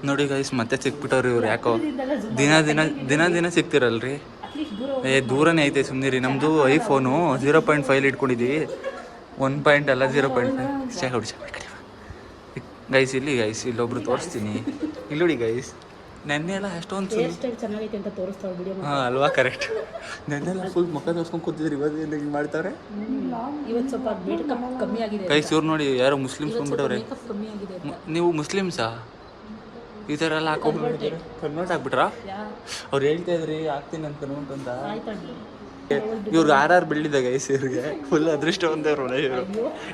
ನೋಡಿ ಗೈಸ್ ಮತ್ತೆ ಸಿಕ್ಬಿಟ್ಟವ್ರಿ ಇವ್ರು ಯಾಕೋ ದಿನ ದಿನ ದಿನ ದಿನ ಸಿಗ್ತಿರಲ್ರಿ. ದೂರನೇ ಐತೆ ಸುಮ್ಮನಿರಿ. ನಮ್ಮದು ಐಫೋನು 0.5 ಇಟ್ಕೊಂಡಿದ್ದೀವಿ. 1 ಅಲ್ಲ 0.5 ಚಾ ಹೊಡಿ ಗೈಸ್. ಇಲ್ಲಿ ಗೈಸ್ ಇಲ್ಲೊಬ್ರು ತೋರಿಸ್ತೀನಿ. ಇಲ್ಲಿ ನೋಡಿ ಗೈಸ್, ನೆನ್ನೆ ಎಲ್ಲ ಅಷ್ಟೊಂದು ಚೆನ್ನಾಗೈತೆ ಅಂತ ತೋರಿಸ್ತಾವೆ ವಿಡಿಯೋ. ಹಾಂ ಅಲ್ವಾ, ಕರೆಕ್ಟ್. ನೆನ್ನೆಲ್ಲ ಫುಲ್ ಮುಖ ತೋರಿಸ್ಕೊಂಡು ಕೂತಿದ್ರು. ಇವತ್ತು ಹಿಂಗೆ ಮಾಡ್ತಾರೆ. ಇವತ್ತು ಸ್ವಲ್ಪ ಮೇಕಪ್ ಕಮ್ಮಿ ಆಗಿದೆ ಗೈಸ್. ಇವ್ರು ನೋಡಿ ಯಾರೋ ಮುಸ್ಲಿಮ್ಸ್ ಬಂದ್ಬಿಟ್ಟವ್ರೆ. ಕಮ್ಮಿ ಆಗಿದೆ. ನೀವು ಮುಸ್ಲಿಮ್ಸಾ? ಈ ಥರ ಎಲ್ಲ ಹಾಕೊಂಡ್ಬಿಟ್ಟಿದ್ದಾರೆ. ಕನ್ವರ್ಟ್ ಆಗ್ಬಿಟ್ರಾ? ಅವ್ರು ಹೇಳ್ತಾ ಇದ್ರಿ ಆಗ್ತೀನಿ ಅಂತ ಕನ್ವರ್ಟ್ ಅಂತ. ಇವ್ರಿಗೆ ಆರ್ ಬೆಳ್ಳಿದೆ ಗೈಸ್. ಇವ್ರಿಗೆ ಫುಲ್ ಅದೃಷ್ಟ ಒಂದವ್ರು ಇವರು.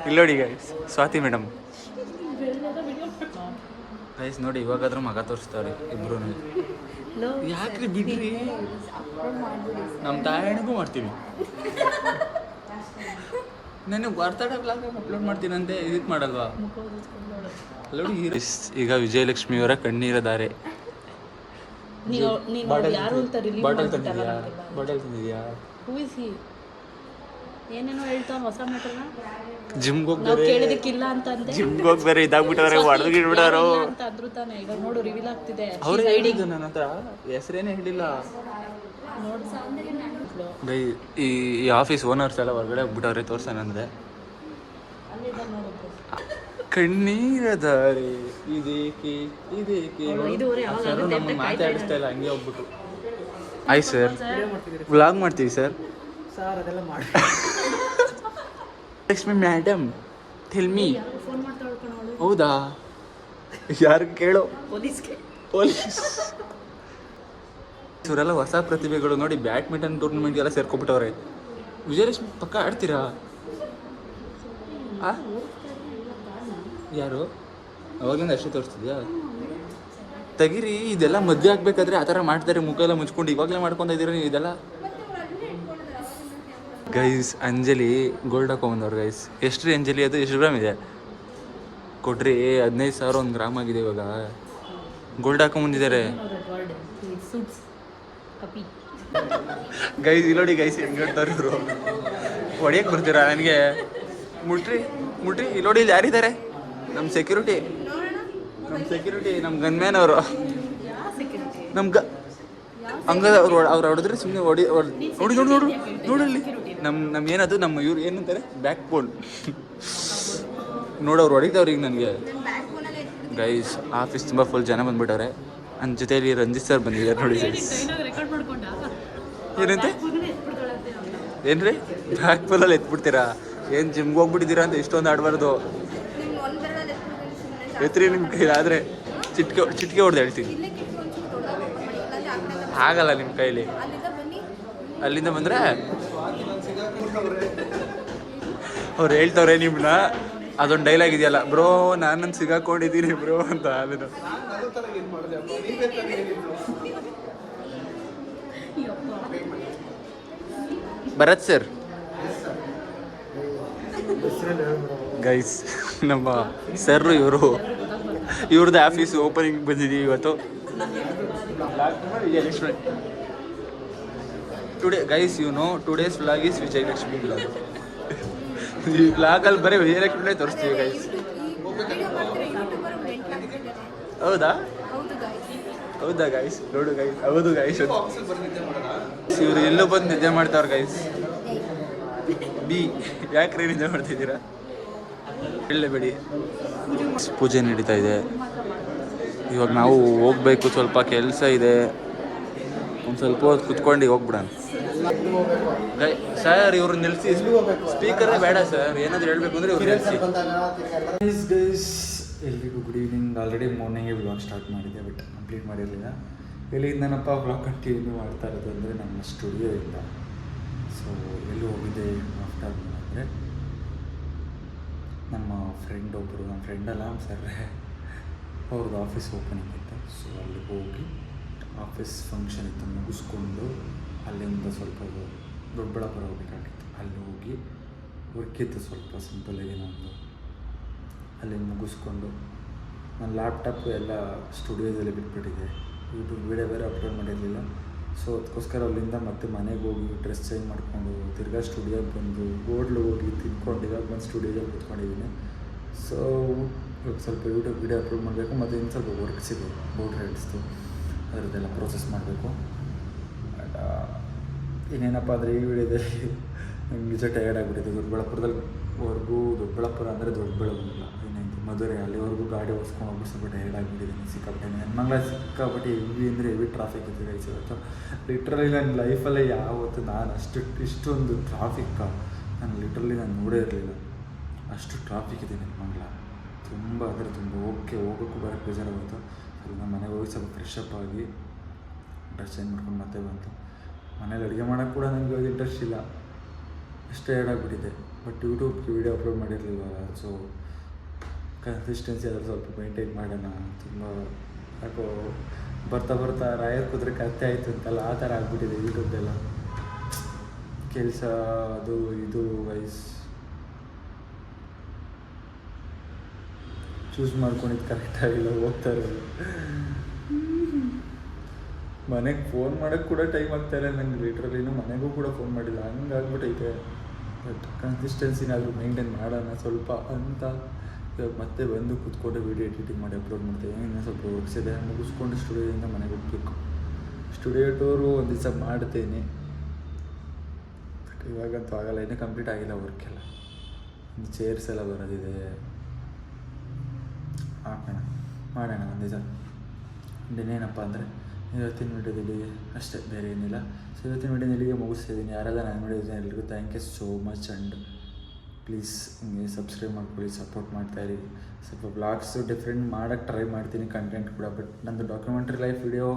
ಇಲ್ಲಿ ನೋಡಿ ಗೈಸ್, ಸ್ವಾತಿ ಮೇಡಮ್ ಗೈಸ್ ನೋಡಿ. ಇವಾಗಾದ್ರೂ ಮಗ ತೋರಿಸ್ತಾವ್ರಿ ಇಬ್ರು. ಯಾಕ್ರಿ ಬಿಡ್ರಿ, ನಮ್ಮ ತಾಯಣಿಗೂ ಮಾಡ್ತೀವಿ. ನನಗೆ ಬರ್ತಡೇ ಬ್ಲಾಗ್ ಅಪ್ಲೋಡ್ ಮಾಡ್ತೀನಂತೆ, ಇದಕ್ಕೆ ಮಾಡಲ್ವಾ? ನೋಡಿ ಈಗ ವಿಜಯಲಕ್ಷ್ಮಿ ಅವರ ಕಣ್ಣೀರ ಧಾರೆ. ಬಾಟಲ್ ತಂದಿದ್ಯಾ? ಏನೇನೋ ಹೇಳ್ತಾವ ಹೊಸ ಮ್ಯಾಟರ್ನ. ಜಿಮ್ಗೆ ಹೋಗ್ತಾರೆ, ಕೇಳಿದಕ್ಕಿಲ್ಲ ಅಂತ ಅಂದೆ. ಜಿಮ್ಗೆ ಹೋಗ್ತಾರೆ, ಇದಾಗ್ಬಿಟ್ಟವ್ರೆ, ಹೊಡೆದ್ಬಿಟ್ಟಾರೋ ಅಂತ ಅಂದ್ರು ತಾನೆ. ಈಗ ನೋಡು ರಿವೀಲ್ ಆಗ್ತಿದೆ. ಅವ್ರು ಹೇಳಿದ್ದು ನನ್ನ ಹತ್ರ ಹೆಸರೇನೇ ಹೇಳಿಲ್ಲ. ಈ ಆಫೀಸ್ ಓನರ್ಸ್ ಎಲ್ಲ ಹೊರಗಡೆ ಹೋಗ್ಬಿಟ್ಟವ್ರೆ ತೋರ್ಸನಂದ್ರೆ. ಕಣ್ಣೀರ ಧಾರೆ ಇದೇಕೆ ಇದೇಕೆ. ಸರ್ ನಮ್ಮನ್ನು ಮಾತಾಡಿಸ್ತಾ ಇಲ್ಲ, ಹಂಗೆ ಹೋಗ್ಬಿಟ್ಟು. ಆಯ್ತು ಸರ್, ವ್ಲಾಗ್ ಮಾಡ್ತೀವಿ sir. Lakshmi madam tell me. ಹೌದಾ? ಯಾರು ಕೇಳೋ? ಪೊಲೀಸ್. ಇವರೆಲ್ಲ ಹೊಸ ಪ್ರತಿಭೆಗಳು ನೋಡಿ. ಬ್ಯಾಡ್ಮಿಂಟನ್ ಟೂರ್ನಮೆಂಟ್ಗೆಲ್ಲ ಸೇರ್ಕೊಬಿಟ್ಟವ್ರೆ. ವಿಜಯಲಕ್ಷ್ಮಿ ಪಕ್ಕ ಆಡ್ತೀರಾ? ಯಾರು ಅವಾಗಲಿಂದ ಅಷ್ಟೇ ತೋರಿಸ್ತಿದ್ಯಾ? ತೆಗಿರಿ, ಇದೆಲ್ಲ ಮದುವೆ ಆಗ್ಬೇಕಾದ್ರೆ ಆ ಥರ ಮಾಡ್ತಾರೆ. ಮುಖ ಎಲ್ಲ ಮುಚ್ಕೊಂಡು ಇವಾಗಲೇ ಮಾಡ್ಕೊತಾ ಇದ್ದೀರ ನೀವು ಇದೆಲ್ಲ. ಗೈಸ್ ಅಂಜಲಿ ಗೋಲ್ಡ್ ಹಾಕೊಂಬಂದವ್ರು ಗೈಸ್. ಎಷ್ಟು ರೀ ಅಂಜಲಿ? ಅದು ಎಷ್ಟು ಗ್ರಾಮ್ ಇದೆ ಕೊಡ್ರಿ? 15,000 1 ಗ್ರಾಮ್ ಆಗಿದೆ ಇವಾಗ. ಗೋಲ್ಡ್ ಹಾಕೊಂಬಂದಿದ್ದಾರೆ ಗೈಸ್. ಇಲ್ಲೋಡಿ ಗೈಸ್ ಹೆಂಗೆ ಹೇಳ್ತಾರೆ ಇವರು. ಹೊಡಿಯಕ್ಕೆ ಬರ್ತೀರಾ ನನಗೆ? ಮುಟ್ರಿ ಮುಟ್ರಿ. ಇಲ್ಲೋಡಿ ಇಲ್ಲಿ ಯಾರಿದ್ದಾರೆ? ನಮ್ಮ ಸೆಕ್ಯೂರಿಟಿ, ನಮ್ಮ ಗನ್ಮ್ಯಾನ್ ಅವರು. ನಮ್ಗೆ ಹಂಗದ ಅವ್ರು ಹೊಡೆದ್ರೆ ಸುಮ್ಮನೆ ನೋಡಿ ನೋಡಿ ನೋಡಲ್ಲಿ. ನಮ್ಮ ಏನದು, ನಮ್ಮ ಇವ್ರು ಏನಂತಾರೆ, ಬ್ಯಾಕ್ ಬೋನ್. ನೋಡವ್ರು ಹೊಡಿತಾವ್ರಿಗೆ ನನಗೆ. ಗೈಸ್ ಆಫೀಸ್ ತುಂಬ ಫುಲ್ ಜನ ಬಂದ್ಬಿಟ್ಟವ್ರೆ. ನನ್ನ ಜೊತೆಯಲ್ಲಿ ರಂಜಿತ್ ಸರ್ ಬಂದಿದ್ದಾರೆ ನೋಡಿ ಗೈಸ್. ಏನಂತೆ? ಏನ್ರಿ ಬ್ಯಾಕ್ ಬೋನಲ್ಲಿ ಎತ್ಬಿಡ್ತೀರಾ? ಏನು ಜಿಮ್ಗೆ ಹೋಗ್ಬಿಟ್ಟಿದ್ದೀರಾ ಅಂತ ಇಷ್ಟೊಂದು ಆಡಬಾರ್ದು. ಎತ್ರಿ ನಿಮ್ಮ ಕೈ ಆದರೆ ಚಿಟ್ಕೆ ಹೊಡೆದು ಹೇಳ್ತೀನಿ. ಆಗಲ್ಲ ನಿಮ್ಮ ಕೈಲಿ. ಅಲ್ಲಿಂದ ಬಂದರೆ ಅವ್ರು ಹೇಳ್ತವ್ರೆ ನಿಮ್ಮನ್ನ. ಅದೊಂದು ಡೈಲಾಗ್ ಇದೆಯಲ್ಲ, ಬ್ರೋ ನಾನು ಸಿಗಾಕೊಂಡಿದ್ದೀನಿ ಬ್ರೋ ಅಂತ. ಅದನ್ನು ಭರತ್ ಸರ್ ಗೈಸ್, ನಮ್ಮ ಸರ್ ಇವ್ರದ್ದು ಆಫೀಸ್ ಓಪನಿಂಗ್ ಬಂದಿದ್ದೀವಿ ಇವತ್ತು. Vijayalakshmi today guys, you know today's vlog is Vijayalakshmi vlog. ಈ ವ್ಲಾಗಲ್ಲಿ ಬರೀ ವಿಜಯಲಕ್ಷ್ಮಿನೇ ತೋರಿಸ್ತೀವಿ ಗೈಸ್. ಹೌದಾ? ಹೌದಾ ಗೈಸ್? ನೋಡು ಗೈಸ್, ಹೌದು ಗೈಸ್. ಇವರು ಎಲ್ಲೋ ಬಂದು ನಿದ್ದೆ ಮಾಡ್ತಾವ್ರೆ ಗೈಸ್. ಯಾಕ್ರಿ ನಿದ್ದೆ ಮಾಡ್ತಿದ್ದೀರಾ? ಹೇಳಬೇಡಿ. ಪೂಜೆ ನಡೀತಾ ಇದೆ. ಇವಾಗ ನಾವು ಹೋಗ್ಬೇಕು, ಸ್ವಲ್ಪ ಕೆಲಸ ಇದೆ. ಒಂದು ಸ್ವಲ್ಪ ಹೊತ್ತು ಕುತ್ಕೊಂಡು ಹೋಗ್ಬಿಡೋಣ. ಸರ್ ಇವ್ರು ನಿಲ್ಲಿಸಿ, ಸ್ಪೀಕರೇ ಬೇಡ ಸರ್. ಏನಾದರೂ ಹೇಳಬೇಕು ಅಂದರೆ ಇವ್ರು ನಿಲ್ಲಿಸಿ. ಎಲ್ರಿಗೂ ಗುಡ್ ಈವ್ನಿಂಗ್. ಆಲ್ರೆಡಿ ಮಾರ್ನಿಂಗೇ ವ್ಲಾಗ್ ಸ್ಟಾರ್ಟ್ ಮಾಡಿದ್ದೆ, ಬಟ್ ಕಂಪ್ಲೀಟ್ ಮಾಡಿರಲಿಲ್ಲ. ಎಲ್ಲಿಂದನಪ್ಪ ವ್ಲಾಗ್ ಕಂಟಿನ್ಯೂ ಮಾಡ್ತಾ ಇರೋದು ಅಂದರೆ ನಮ್ಮ ಸ್ಟುಡಿಯೋದಿಂದ. ಸೊ ಎಲ್ಲಿ ಹೋಗಿದ್ದೆ ಆಫ್ಟರ್ ಅಂದರೆ, ನಮ್ಮ ಫ್ರೆಂಡ್ ಒಬ್ಬರು, ನಮ್ಮ ಫ್ರೆಂಡಲ್ಲ ಸರ್, ಅವ್ರದ್ದು ಆಫೀಸ್ ಓಪನಿಂಗ್ ಇತ್ತು. ಸೊ ಅಲ್ಲಿ ಹೋಗಿ ಆಫೀಸ್ ಫಂಕ್ಷನ್ ಇತ್ತು, ಮುಗಿಸ್ಕೊಂಡು ಅಲ್ಲಿಂದ ಸ್ವಲ್ಪ ದೊಡ್ಡಬಳ್ಳಾಪುರ ಹೋಗಬೇಕಾಗಿತ್ತು. ಅಲ್ಲಿ ಹೋಗಿ ವರ್ಕ್ ಇತ್ತು ಸ್ವಲ್ಪ ಸಿಂಪಲಾಗಿ ನಮ್ಮದು. ಅಲ್ಲಿ ಮುಗಿಸ್ಕೊಂಡು ನನ್ನ ಲ್ಯಾಪ್ಟಾಪು ಎಲ್ಲ ಸ್ಟುಡಿಯೋದಲ್ಲಿ ಬಿಟ್ಬಿಟ್ಟಿದೆ. ಯೂಟ್ಯೂಬ್ ವೀಡಿಯೋ ಬೇರೆ ಅಪ್ಲೋಡ್ ಮಾಡಿರಲಿಲ್ಲ. ಸೊ ಅದಕ್ಕೋಸ್ಕರ ಅಲ್ಲಿಂದ ಮತ್ತೆ ಮನೆಗೆ ಹೋಗಿ ಡ್ರೆಸ್ ಚೇಂಜ್ ಮಾಡಿಕೊಂಡು ತಿರ್ಗಾ ಸ್ಟುಡಿಯೋಗೆ ಬಂದು ಹೋಟ್ಲಿಗೆ ಹೋಗಿ ತಿನ್ಕೊಂಡು ಇವಾಗ ಬಂದು ಸ್ಟುಡಿಯೋದಲ್ಲಿ ಕೂತ್ಕೊಂಡಿದ್ದೀನಿ. ಸೊ ಇವಾಗ ಸ್ವಲ್ಪ ಯೂಟ್ಯೂಬ್ ವೀಡಿಯೋ ಅಪ್ಲೋಡ್ ಮಾಡಬೇಕು ಮತ್ತು ಇನ್ನು ಸ್ವಲ್ಪ ವರ್ಕ್ಸ್ ಇದೆ ಬೋಟ್ ರೈಡ್ಸ್ದು ಅದರದ್ದೆಲ್ಲ ಪ್ರೋಸೆಸ್ ಮಾಡಬೇಕು. ಆ್ಯಂಡ್ ಇನ್ನೇನಪ್ಪ ಅಂದರೆ ಈ ವಿಡಿಯೋದಲ್ಲಿ ನಂಗೆ ನಿಜ ಟಯರ್ಡ್ ಆಗಿಬಿಟ್ಟಿದೆ. ದೊಡ್ಡಬಳ್ಳಾಪುರ ಅಂದರೆ ದೊಡ್ಡಬಳ್ಳಾಪುರ ಇನ್ನೇನು ಮಧುರೆ ಅಲ್ಲಿವರೆಗೂ ಗಾಡಿ ಓಡಿಸ್ಕೊಂಡು ಹೋಗಿ ಸ್ವಲ್ಪ ಟಯರ್ಡ್ ಆಗಿಬಿಟ್ಟಿದ್ದೀನಿ ಸಿಕ್ಕಾಪಟ್ಟೆ. ನೆನ್ಮಂಗ್ಲ ಸಿಕ್ಕಾಪಟ್ಟೆ ಹೆವಿ ಅಂದರೆ ಹೆವಿ ಟ್ರಾಫಿಕ್ ಇದೆ ಗೈಸ್ ಇವತ್ತು. ಲಿಟ್ರಲಿ ನನ್ನ ಲೈಫಲ್ಲೇ ಯಾವತ್ತು ನಾನು ಇಷ್ಟೊಂದು ನಾನು ಲಿಟ್ರಲಿ ನೋಡೇ ಇರಲಿಲ್ಲ. ಅಷ್ಟು ಟ್ರಾಫಿಕ್ ಇದೆ ನೆನ್ಮಂಗ್ಲ, ತುಂಬ ಅಂದರೆ ತುಂಬ. ಹೋಗೋಕ್ಕೂ ಬರೋಕ್ಕೆ ಬೇಜಾರಾಗುತ್ತೆ. ಸ್ವಲ್ಪ ನಮ್ಮ ಮನೆಗೆ ಹೋಗಿ ಸ್ವಲ್ಪ ಫ್ರೆಶ್ ಅಪ್ ಆಗಿ ಡ್ರೆಸ್ ಚೇಂಜ್ ಮಾಡ್ಕೊಂಡು ಮತ್ತೆ ಬಂತು. ಮನೇಲಿ ಅಡುಗೆ ಮಾಡೋಕ್ಕೆ ಕೂಡ ನನಗೆ ಇವಾಗ ಇಂಟ್ರೆಸ್ಟ್ ಇಲ್ಲ, ಅಷ್ಟು ಟಯರ್ಡ್ ಆಗಿಬಿಟ್ಟಿದೆ. ಬಟ್ ಯೂಟ್ಯೂಬ್ಗೆ ವೀಡಿಯೋ ಅಪ್ಲೋಡ್ ಮಾಡಿರಲಿಲ್ವಲ್ಲ, ಸೊ ಕನ್ಸಿಸ್ಟೆನ್ಸಿ ಅದ್ರ ಸ್ವಲ್ಪ ಮೇಂಟೈನ್ ಮಾಡೋಣ. ತುಂಬ ಯಾಕೋ ಬರ್ತಾ ರಾಯರ್ ಕುದುರೆ ಕತ್ತೆ ಆಯಿತು ಅಂತಲ್ಲ, ಆ ಥರ ಆಗಿಬಿಟ್ಟಿದೆ ಯೂಟ್ಯೂಬ್ದೆಲ್ಲ ಕೆಲಸ. ಅದು ಇದು ವೈಸ್ ಚೂಸ್ ಮಾಡ್ಕೊಂಡಿದ್ದು ಕರೆಕ್ಟಾಗಿಲ್ಲ, ಹೋಗ್ತಾ ಇರೋದು. ಮನೆಗೆ ಫೋನ್ ಮಾಡೋಕ್ಕೆ ಕೂಡ ಟೈಮ್ ಆಗ್ತಾಯಿಲ್ಲ ನನಗೆ. ಲಿಟ್ರಲಿನೂ ಮನೆಗೂ ಕೂಡ ಫೋನ್ ಮಾಡಿಲ್ಲ, ಹಂಗಾಗ್ಬಿಟ್ಟೈತೆ. ಬಟ್ ಕನ್ಸಿಸ್ಟೆನ್ಸಿನಾದರೂ ಮೇಂಟೈನ್ ಮಾಡೋಣ ಸ್ವಲ್ಪ ಅಂತ ಇವಾಗ ಮತ್ತೆ ಬಂದು ಕೂತ್ಕೊಂಡು ವೀಡಿಯೋ ಎಡಿಟಿಂಗ್ ಮಾಡಿ ಅಪ್ಲೋಡ್ ಮಾಡ್ತೇವೆ. ಇನ್ನೂ ಸ್ವಲ್ಪ ವರ್ಕ್ಸ್ ಇದೆ, ಮುಗಿಸ್ಕೊಂಡು ಸ್ಟುಡಿಯೋದಿಂದ ಮನೆಗೆ ಹೋಗ್ಬೇಕು. ಸ್ಟುಡಿಯೋ ಟೂರು ಒಂದು ದಿವಸ ಮಾಡ್ತೇನೆ, ಬಟ್ ಇವಾಗಂತೂ ಆಗಲ್ಲ, ಇನ್ನೂ ಕಂಪ್ಲೀಟ್ ಆಗಿಲ್ಲ ವರ್ಕೆಲ್ಲ. ಇನ್ನು ಚೇರ್ಸ್ ಎಲ್ಲ ಬರೋದಿದೆ, ಹಾಕೋಣ ಮಾಡೋಣ ಒಂದು ದಿವಸ. ಇನ್ನೇನಪ್ಪ ಅಂದರೆ ಇವತ್ತಿನ ವೀಡಿಯೋದಲ್ಲಿ ಅಷ್ಟೇ, ಬೇರೆ ಏನಿಲ್ಲ. ಸೊ ಇವತ್ತಿನ ವೀಡಿಯೋನ ಇಲ್ಲಿಗೆ ಮುಗಿಸ್ತಿದ್ದೀನಿ. ಯಾರೆಲ್ಲ ನಾನು ವೀಡಿಯೋಸ್ನ ಎಲ್ರಿಗೂ thank you so much. And please ಹಿಂಗೆ ಸಬ್ಸ್ಕ್ರೈಬ್ ಮಾಡ್ಕೊಳ್ಳಿ, ಸಪೋರ್ಟ್ ಮಾಡ್ತಾಯಿರಿ. ಸ್ವಲ್ಪ ಬ್ಲಾಗ್ಸು ಡಿಫ್ರೆಂಟ್ ಮಾಡೋಕ್ಕೆ ಟ್ರೈ ಮಾಡ್ತೀನಿ, ಕಂಟೆಂಟ್ ಕೂಡ. ಬಟ್ ನಂದು ಡಾಕ್ಯುಮೆಂಟ್ರಿ ಲೈಫ್ ವೀಡಿಯೋ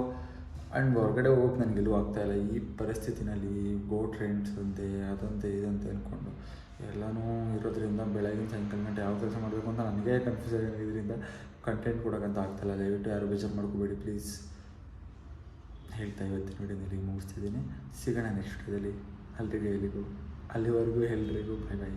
ಆ್ಯಂಡ್ ಹೊರಗಡೆ ಹೋಗೋಕೆ ನನಗೆಲ್ಲೂ ಆಗ್ತಾಯಿಲ್ಲ ಈ ಪರಿಸ್ಥಿತಿನಲ್ಲಿ. ಬೋಟ್ ರೆಂಟ್ಸ್ ಅಂತೆ, ಅದಂತೆ ಇದಂತೆ ಅಂದ್ಕೊಂಡು ಎಲ್ಲನೂ ಇರೋದ್ರಿಂದ ಬೆಳಗಿನ ಸಾಯಂಕಾಲ ಗಂಟೆ ಯಾವ ಕೆಲಸ ಮಾಡಬೇಕು ಅಂತ ನನಗೇ ಕನ್ಫ್ಯೂಸ್ ಆಗಿದ್ದರಿಂದ ಕಂಟೆಂಟ್ ಕೊಡೋಕ್ಕಂತ ಆಗ್ತಾಯಿಲ್ಲ. ದಯವಿಟ್ಟು ಯಾರು ಬೇಜಾರು ಮಾಡ್ಕೋಬೇಡಿ ಪ್ಲೀಸ್ ಹೇಳ್ತಾ ಇವತ್ತಿನ ವೀಡಿಯೋದಲ್ಲಿ ಮುಗಿಸ್ತಿದ್ದೀನಿ. ಸಿಗೋಣ ನೆಕ್ಸ್ಟ್ ವೀಡಿಯೋದಲ್ಲಿ. ಅಲ್ಲಿವರೆಗೂ ಎಲ್ರಿಗೂ ಬೈ ಬೈ.